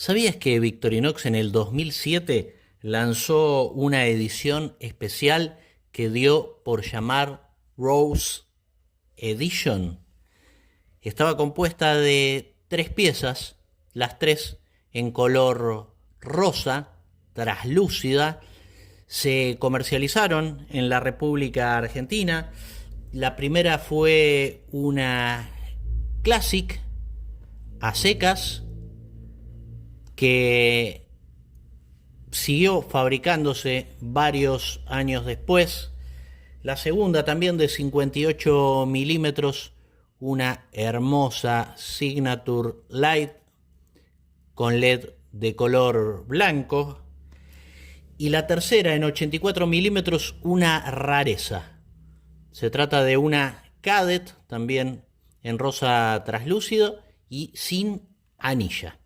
¿Sabías que Victorinox en el 2007 lanzó una edición especial que dio por llamar Rose Edition? Estaba compuesta de tres piezas, las tres en color rosa, traslúcida. Se comercializaron en la República Argentina. La primera fue una Classic a secas que siguió fabricándose varios años después. La segunda también de 58 milímetros, una hermosa Signature Light con LED de color blanco. Y la tercera en 84 milímetros, una rareza. Se trata de una Cadet, también en rosa traslúcido y sin anilla.